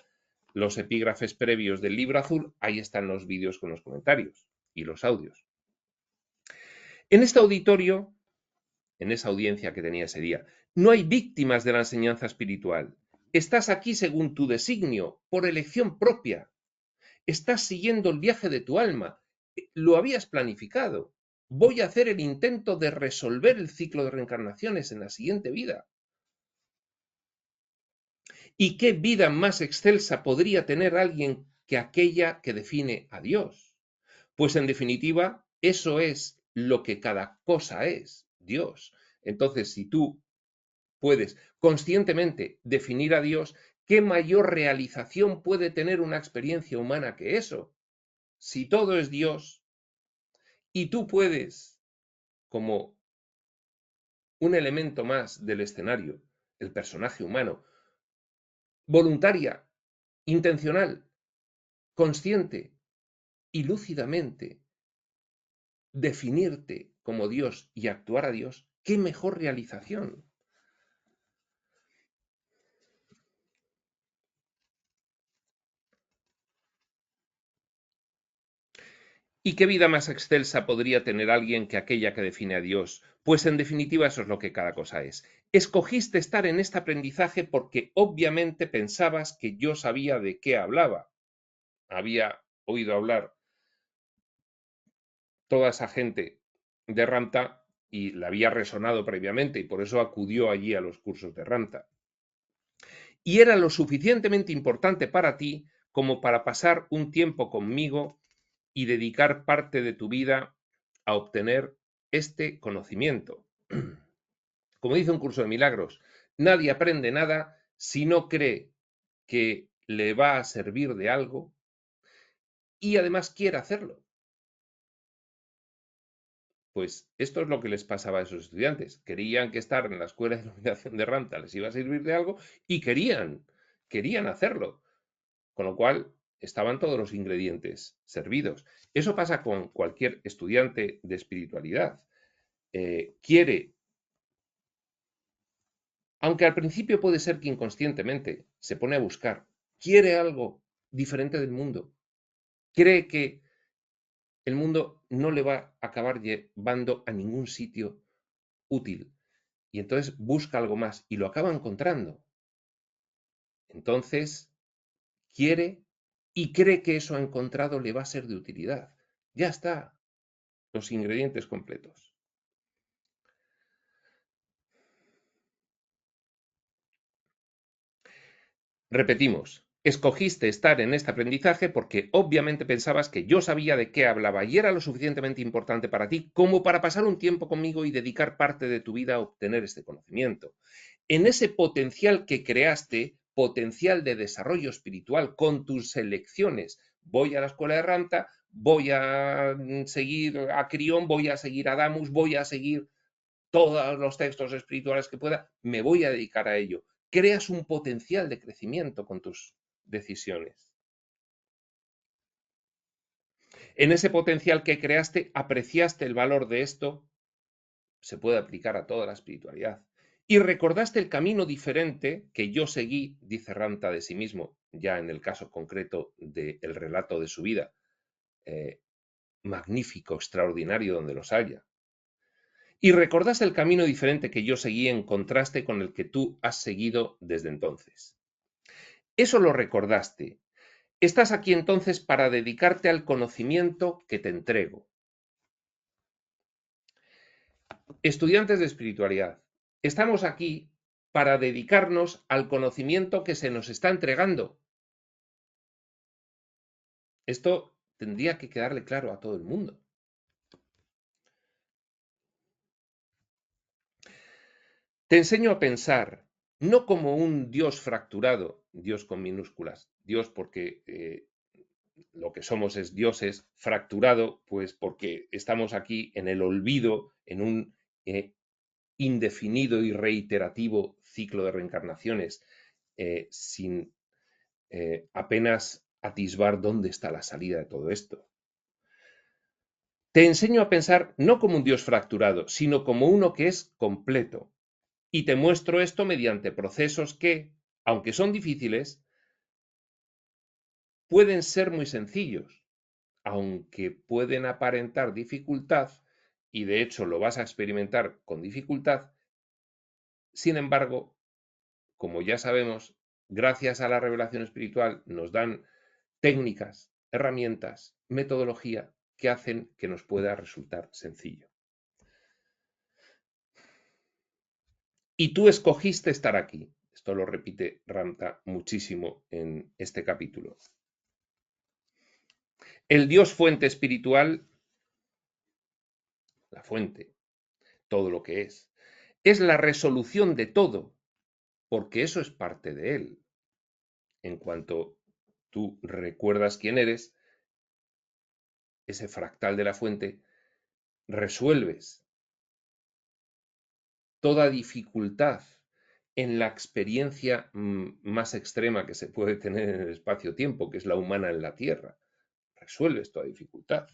los epígrafes previos del libro azul, ahí están los vídeos con los comentarios y los audios. En este auditorio, en esa audiencia que tenía ese día, no hay víctimas de la enseñanza espiritual. Estás aquí según tu designio, por elección propia. Estás siguiendo el viaje de tu alma. Lo habías planificado. Voy a hacer el intento de resolver el ciclo de reencarnaciones en la siguiente vida. ¿Y qué vida más excelsa podría tener alguien que aquella que define a Dios? Pues en definitiva, eso es lo que cada cosa es, Dios. Entonces, si tú puedes conscientemente definir a Dios, ¿qué mayor realización puede tener una experiencia humana que eso? Si todo es Dios y tú puedes, como un elemento más del escenario, el personaje humano, voluntaria, intencional, consciente y lúcidamente definirte como Dios y actuar a Dios, ¿qué mejor realización? ¿Y qué vida más excelsa podría tener alguien que aquella que define a Dios? Pues en definitiva eso es lo que cada cosa es. Escogiste estar en este aprendizaje porque obviamente pensabas que yo sabía de qué hablaba. Había oído hablar toda esa gente de Ramtha y le había resonado previamente y por eso acudió allí a los cursos de Ramtha. Y era lo suficientemente importante para ti como para pasar un tiempo conmigo y dedicar parte de tu vida a obtener este conocimiento. Como dice un curso de milagros, nadie aprende nada si no cree que le va a servir de algo y además quiere hacerlo. Pues esto es lo que les pasaba a esos estudiantes. Querían que estar en la escuela de iluminación de Ramtha les iba a servir de algo y querían hacerlo. Con lo cual, estaban todos los ingredientes servidos. Eso pasa con cualquier estudiante de espiritualidad. Quiere, aunque al principio puede ser que inconscientemente se pone a buscar, quiere algo diferente del mundo. Cree que el mundo no le va a acabar llevando a ningún sitio útil. Y entonces busca algo más y lo acaba encontrando. Entonces, quiere y cree que eso ha encontrado le va a ser de utilidad. Ya está, los ingredientes completos. Repetimos, escogiste estar en este aprendizaje porque obviamente pensabas que yo sabía de qué hablaba y era lo suficientemente importante para ti como para pasar un tiempo conmigo y dedicar parte de tu vida a obtener este conocimiento. En ese potencial que creaste, potencial de desarrollo espiritual con tus elecciones, voy a la escuela de Ramtha, voy a seguir a Crión, voy a seguir a Damus, voy a seguir todos los textos espirituales que pueda, me voy a dedicar a ello. Creas un potencial de crecimiento con tus decisiones. En ese potencial que creaste, apreciaste el valor de esto, se puede aplicar a toda la espiritualidad. Y recordaste el camino diferente que yo seguí, dice Ramtha de sí mismo, ya en el caso concreto del relato de su vida, magnífico, extraordinario donde los haya. Y recordaste el camino diferente que yo seguí en contraste con el que tú has seguido desde entonces. Eso lo recordaste. Estás aquí entonces para dedicarte al conocimiento que te entrego. Estudiantes de espiritualidad, estamos aquí para dedicarnos al conocimiento que se nos está entregando. Esto tendría que quedarle claro a todo el mundo. Te enseño a pensar, no como un Dios fracturado, Dios con minúsculas, Dios porque lo que somos es dioses, fracturado, pues porque estamos aquí en el olvido, en un indefinido y reiterativo ciclo de reencarnaciones, sin apenas atisbar dónde está la salida de todo esto. Te enseño a pensar no como un Dios fracturado, sino como uno que es completo. Y te muestro esto mediante procesos que, aunque son difíciles, pueden ser muy sencillos, aunque pueden aparentar dificultad, y de hecho lo vas a experimentar con dificultad. Sin embargo, como ya sabemos, gracias a la revelación espiritual nos dan técnicas, herramientas, metodología que hacen que nos pueda resultar sencillo. Y tú escogiste estar aquí. Esto lo repite Ramtha muchísimo en este capítulo. El Dios fuente espiritual, la fuente, todo lo que es la resolución de todo, porque eso es parte de él. En cuanto tú recuerdas quién eres, ese fractal de la fuente, resuelves toda dificultad en la experiencia más extrema que se puede tener en el espacio-tiempo, que es la humana en la Tierra. Resuelves toda dificultad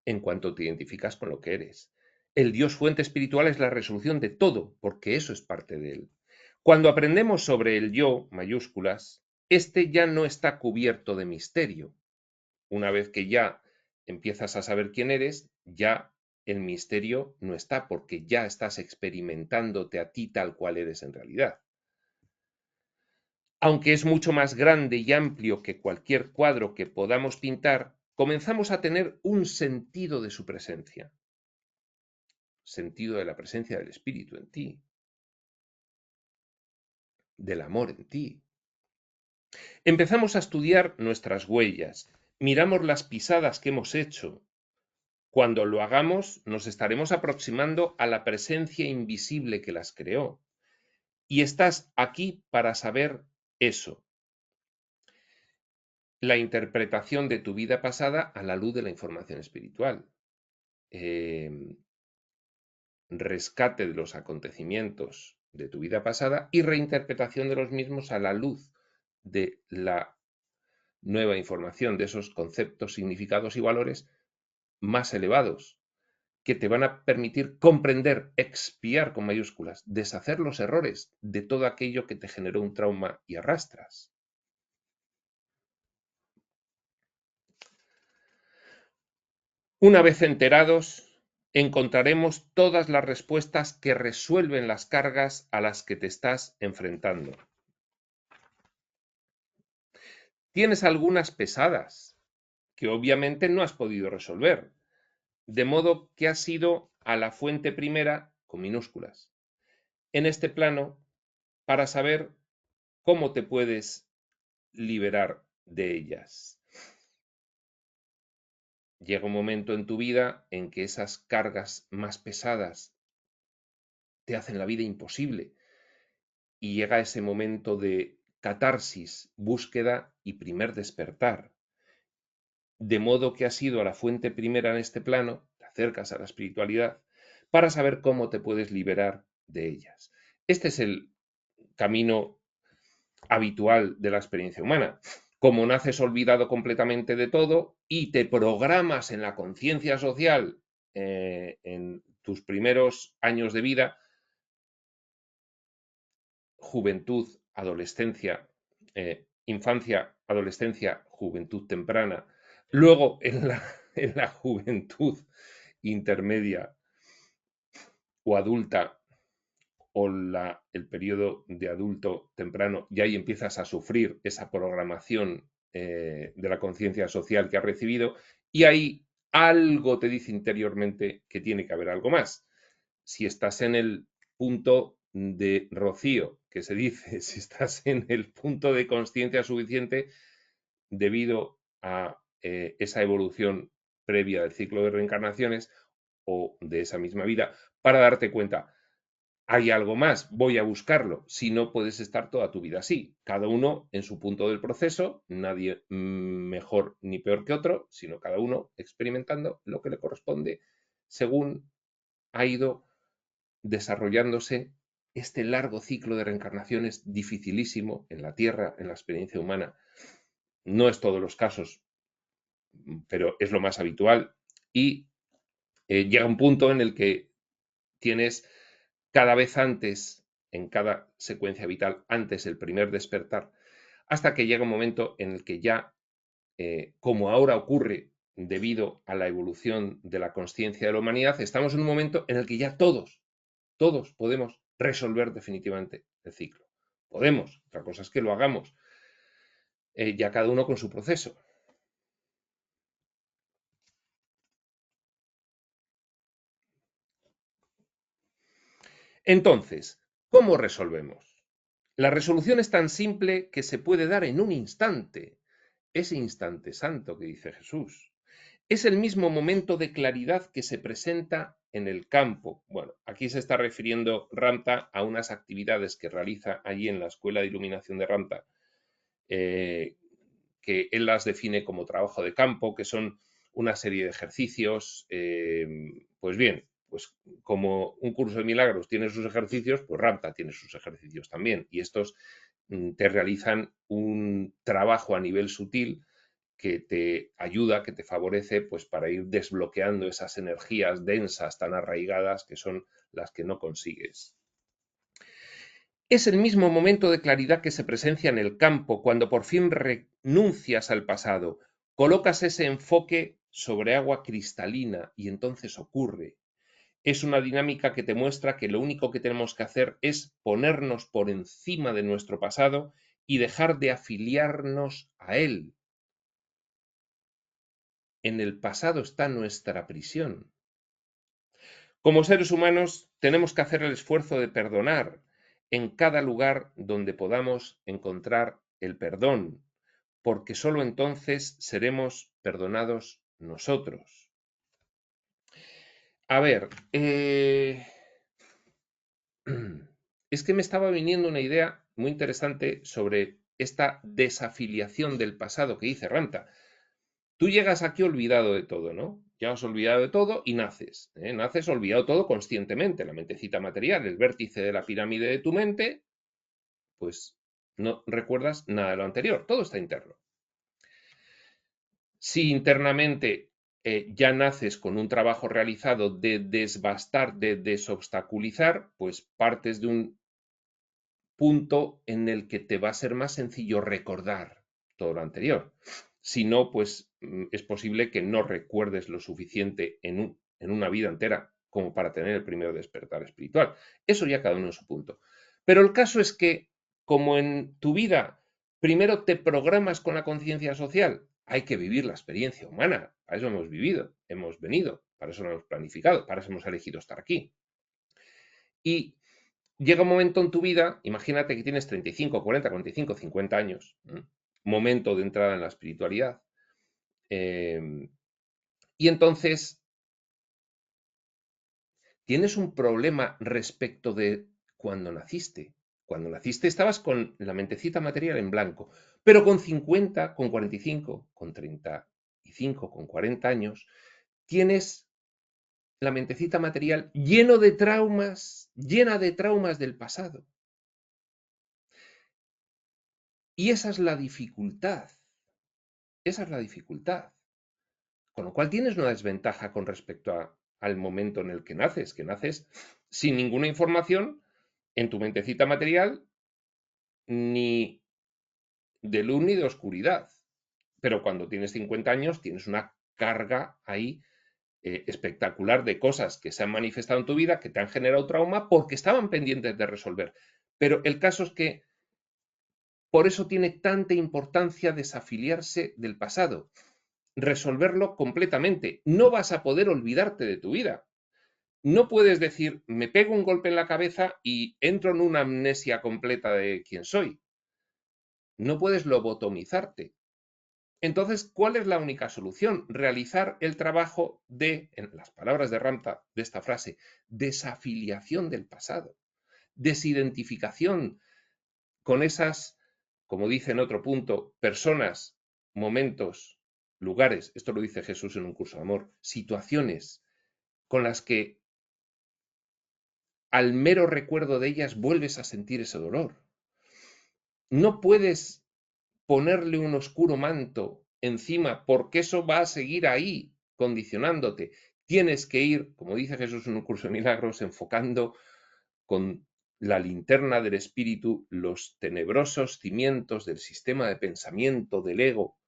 en cuanto te identificas con lo que eres. El Dios fuente espiritual es la resolución de todo, porque eso es parte de él. Cuando aprendemos sobre el yo, mayúsculas, este ya no está cubierto de misterio. Una vez que ya empiezas a saber quién eres, ya el misterio no está, porque ya estás experimentándote a ti tal cual eres en realidad. Aunque es mucho más grande y amplio que cualquier cuadro que podamos pintar, comenzamos a tener un sentido de su presencia, sentido de la presencia del Espíritu en ti, del amor en ti. Empezamos a estudiar nuestras huellas, miramos las pisadas que hemos hecho. Cuando lo hagamos, nos estaremos aproximando a la presencia invisible que las creó. Y estás aquí para saber eso, la interpretación de tu vida pasada a la luz de la información espiritual. Rescate de los acontecimientos de tu vida pasada y reinterpretación de los mismos a la luz de la nueva información, de esos conceptos, significados y valores más elevados, que te van a permitir comprender, expiar con mayúsculas, deshacer los errores de todo aquello que te generó un trauma y arrastras. Una vez enterados, encontraremos todas las respuestas que resuelven las cargas a las que te estás enfrentando. Tienes algunas pesadas que obviamente no has podido resolver, de modo que has ido a la fuente primera, con minúsculas, en este plano, para saber cómo te puedes liberar de ellas. Llega un momento en tu vida en que esas cargas más pesadas te hacen la vida imposible y llega ese momento de catarsis, búsqueda y primer despertar. De modo que has ido a la fuente primera en este plano, te acercas a la espiritualidad, para saber cómo te puedes liberar de ellas. Este es el camino habitual de la experiencia humana. Como naces olvidado completamente de todo y te programas en la conciencia social en tus primeros años de vida, juventud, adolescencia, infancia, adolescencia, juventud temprana, luego en la juventud intermedia o adulta o el periodo de adulto temprano, y ahí empiezas a sufrir esa programación de la conciencia social que has recibido, y ahí algo te dice interiormente que tiene que haber algo más. Si estás en el punto de rocío, que se dice, si estás en el punto de consciencia suficiente, debido a esa evolución previa del ciclo de reencarnaciones o de esa misma vida, para darte cuenta, hay algo más, voy a buscarlo. Si no, puedes estar toda tu vida así, cada uno en su punto del proceso, nadie mejor ni peor que otro, sino cada uno experimentando lo que le corresponde según ha ido desarrollándose este largo ciclo de reencarnaciones dificilísimo en la Tierra, en la experiencia humana. No es todos los casos, pero es lo más habitual, y llega un punto en el que tienes cada vez antes, en cada secuencia vital, antes el primer despertar, hasta que llega un momento en el que ya, como ahora ocurre debido a la evolución de la consciencia de la humanidad, estamos en un momento en el que ya todos podemos resolver definitivamente el ciclo. Podemos, otra cosa es que lo hagamos, ya cada uno con su proceso. Entonces, ¿cómo resolvemos? La resolución es tan simple que se puede dar en un instante, ese instante santo que dice Jesús. Es el mismo momento de claridad que se presenta en el campo. Bueno, aquí se está refiriendo Ramta a unas actividades que realiza allí en la Escuela de Iluminación de Ramta, que él las define como trabajo de campo, que son una serie de ejercicios. Pues bien, pues como un curso de milagros tiene sus ejercicios, pues Ramta tiene sus ejercicios también. Y estos te realizan un trabajo a nivel sutil que te ayuda, que te favorece, pues para ir desbloqueando esas energías densas tan arraigadas que son las que no consigues. Es el mismo momento de claridad que se presencia en el campo cuando por fin renuncias al pasado, Colocas ese enfoque sobre agua cristalina y entonces ocurre. Es una dinámica que te muestra que lo único que tenemos que hacer es ponernos por encima de nuestro pasado y dejar de afiliarnos a él. En el pasado está nuestra prisión. Como seres humanos tenemos que hacer el esfuerzo de perdonar en cada lugar donde podamos encontrar el perdón, porque sólo entonces seremos perdonados nosotros. A ver, es que me estaba viniendo una idea muy interesante sobre esta desafiliación del pasado que dice Ranta. Tú llegas aquí olvidado de todo, ¿no? Llegas olvidado de todo y naces. Naces olvidado todo conscientemente. La mentecita material, el vértice de la pirámide de tu mente, pues no recuerdas nada de lo anterior. Todo está interno. Si internamente ya naces con un trabajo realizado de desbastar, de desobstaculizar, pues partes de un punto en el que te va a ser más sencillo recordar todo lo anterior. Si no, pues es posible que no recuerdes lo suficiente en una vida entera como para tener el primer despertar espiritual. Eso ya cada uno en su punto. Pero el caso es que, como en tu vida primero te programas con la conciencia social, hay que vivir la experiencia humana. Para eso hemos vivido, hemos venido, para eso lo hemos planificado, para eso hemos elegido estar aquí. Y llega un momento en tu vida, imagínate que tienes 35, 40, 45, 50 años, momento de entrada en la espiritualidad, y entonces tienes un problema respecto de cuando naciste. Cuando naciste estabas con la mentecita material en blanco, pero con 50, con 45, con 35, con 40 años, tienes la mentecita material llena de traumas del pasado. Y esa es la dificultad. Esa es la dificultad. Con lo cual tienes una desventaja con respecto al momento en el que naces sin ninguna información en tu mentecita material, ni de luz ni de oscuridad. Pero cuando tienes 50 años tienes una carga ahí espectacular de cosas que se han manifestado en tu vida, que te han generado trauma porque estaban pendientes de resolver. Pero el caso es que por eso tiene tanta importancia desafiliarse del pasado, resolverlo completamente. No vas a poder olvidarte de tu vida. No puedes decir, me pego un golpe en la cabeza y entro en una amnesia completa de quién soy. No puedes lobotomizarte. Entonces, ¿cuál es la única solución? Realizar el trabajo de, en las palabras de Ramta, de esta frase, desafiliación del pasado, desidentificación con esas, como dice en otro punto, personas, momentos, lugares, esto lo dice Jesús en un curso de amor, situaciones con las que al mero recuerdo de ellas vuelves a sentir ese dolor. No puedes ponerle un oscuro manto encima porque eso va a seguir ahí condicionándote. Tienes que ir, como dice Jesús en un curso de milagros, enfocando con la linterna del espíritu los tenebrosos cimientos del sistema de pensamiento del ego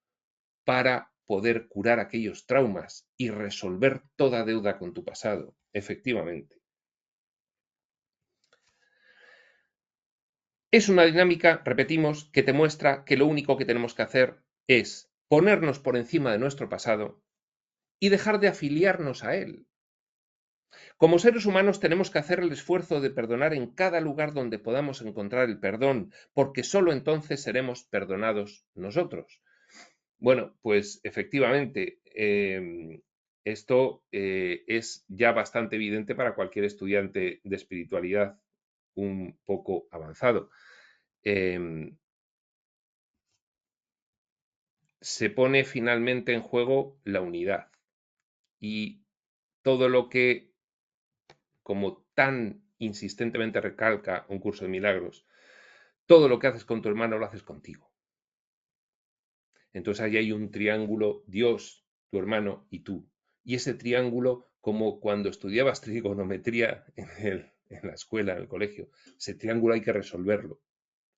para poder curar aquellos traumas y resolver toda deuda con tu pasado, efectivamente. Es una dinámica, repetimos, que te muestra que lo único que tenemos que hacer es ponernos por encima de nuestro pasado y dejar de afiliarnos a él. Como seres humanos tenemos que hacer el esfuerzo de perdonar en cada lugar donde podamos encontrar el perdón, porque sólo entonces seremos perdonados nosotros. Bueno, pues efectivamente, esto es ya bastante evidente para cualquier estudiante de espiritualidad un poco avanzado. Se pone finalmente en juego la unidad y todo lo que, como tan insistentemente recalca un curso de milagros, todo lo que haces con tu hermano lo haces contigo. Entonces ahí hay un triángulo, Dios, tu hermano y tú. Y ese triángulo, como cuando estudiabas trigonometría en la escuela, en el colegio, ese triángulo hay que resolverlo.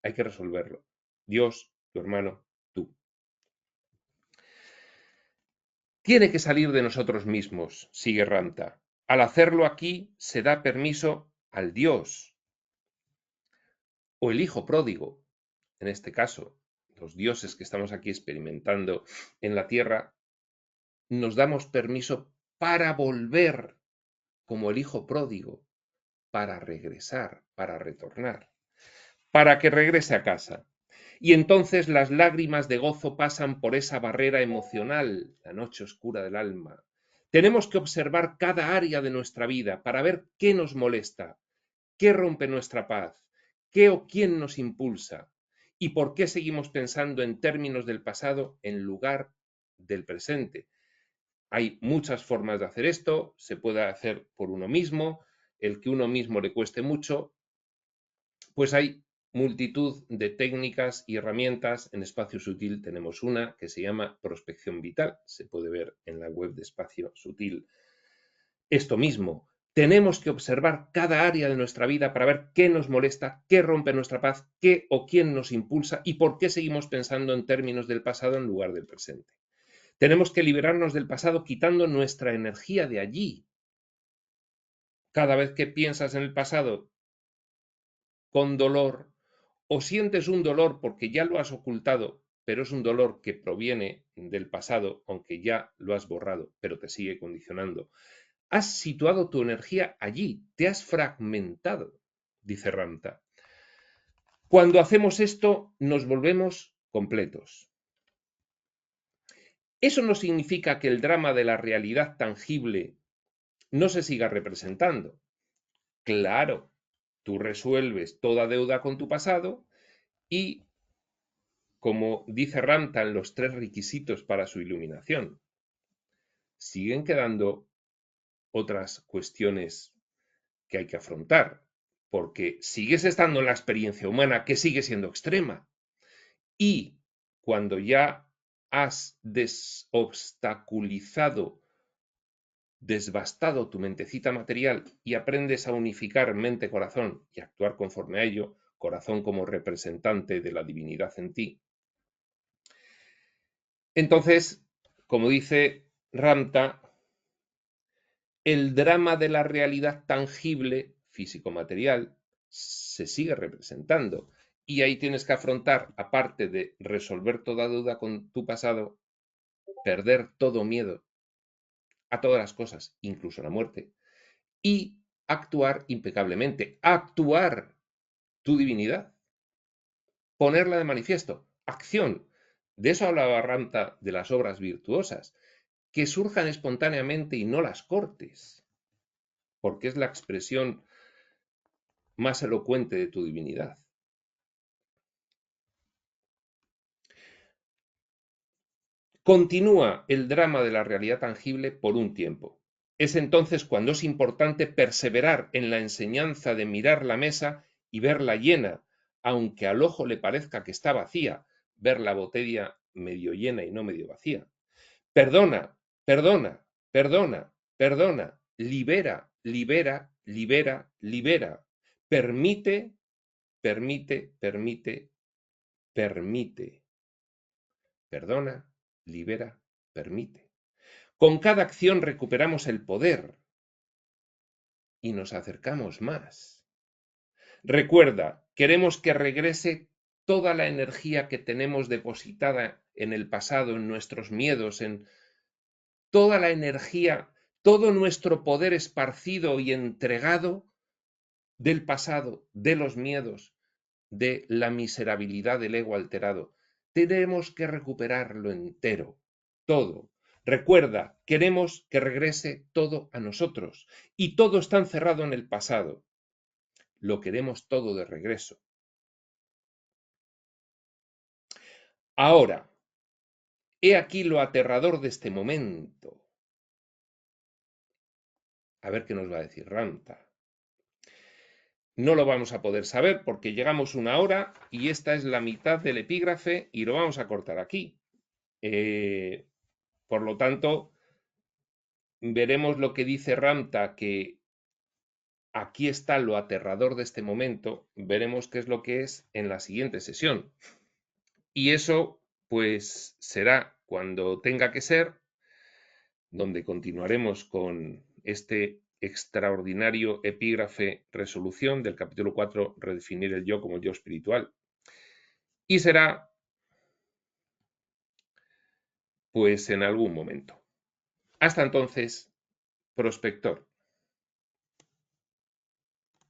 Hay que resolverlo. Dios, tu hermano, tú. Tiene que salir de nosotros mismos, sigue Ramta. Al hacerlo aquí se da permiso al Dios o el Hijo pródigo, en este caso, los dioses que estamos aquí experimentando en la tierra, nos damos permiso para volver como el Hijo pródigo, para regresar, para retornar, para que regrese a casa. Y entonces las lágrimas de gozo pasan por esa barrera emocional, la noche oscura del alma. Tenemos que observar cada área de nuestra vida para ver qué nos molesta, qué rompe nuestra paz, qué o quién nos impulsa y por qué seguimos pensando en términos del pasado en lugar del presente. Hay muchas formas de hacer esto, se puede hacer por uno mismo, el que uno mismo le cueste mucho, pues hay multitud de técnicas y herramientas. En Espacio Sutil tenemos una que se llama prospección vital, se puede ver en la web de Espacio Sutil. Esto mismo, tenemos que observar cada área de nuestra vida para ver qué nos molesta, qué rompe nuestra paz, qué o quién nos impulsa y por qué seguimos pensando en términos del pasado en lugar del presente. Tenemos que liberarnos del pasado quitando nuestra energía de allí. Cada vez que piensas en el pasado con dolor o sientes un dolor porque ya lo has ocultado, pero es un dolor que proviene del pasado, aunque ya lo has borrado, pero te sigue condicionando. Has situado tu energía allí, te has fragmentado, dice Ramta. Cuando hacemos esto, nos volvemos completos. Eso no significa que el drama de la realidad tangible no se siga representando. Claro, tú resuelves toda deuda con tu pasado y, como dice Ramta en los 3 requisitos para su iluminación, siguen quedando otras cuestiones que hay que afrontar, porque sigues estando en la experiencia humana que sigue siendo extrema. Y cuando ya has desobstaculizado, desbastado tu mentecita material y aprendes a unificar mente-corazón y actuar conforme a ello, corazón como representante de la divinidad en ti, entonces, como dice Ramta, el drama de la realidad tangible, físico-material, se sigue representando. Y ahí tienes que afrontar, aparte de resolver toda duda con tu pasado, perder todo miedo a todas las cosas, incluso la muerte, y actuar impecablemente, actuar tu divinidad, ponerla de manifiesto, acción. De eso hablaba Ramta de las obras virtuosas, que surjan espontáneamente y no las cortes, porque es la expresión más elocuente de tu divinidad. Continúa el drama de la realidad tangible por un tiempo. Es entonces cuando es importante perseverar en la enseñanza de mirar la mesa y verla llena, aunque al ojo le parezca que está vacía, ver la botella medio llena y no medio vacía. Perdona, perdona, perdona, perdona, libera, libera, libera, libera. Permite, permite, permite, permite. Perdona, libera, permite. Con cada acción recuperamos el poder y nos acercamos más. Recuerda, queremos que regrese toda la energía que tenemos depositada en el pasado, en nuestros miedos, en toda la energía, todo nuestro poder esparcido y entregado del pasado, de los miedos, de la miserabilidad del ego alterado. Tenemos que recuperarlo entero, todo. Recuerda, queremos que regrese todo a nosotros y todo está encerrado en el pasado. Lo queremos todo de regreso. Ahora, he aquí lo aterrador de este momento. A ver qué nos va a decir Ramta. No lo vamos a poder saber porque llegamos 1 hora y esta es la mitad del epígrafe y lo vamos a cortar aquí. Por lo tanto, veremos lo que dice Ramta, que aquí está lo aterrador de este momento, veremos qué es lo que es en la siguiente sesión. Y eso, pues, será cuando tenga que ser, donde continuaremos con este extraordinario epígrafe resolución del capítulo 4, redefinir el yo como yo espiritual. Y será, pues, en algún momento. Hasta entonces, prospector.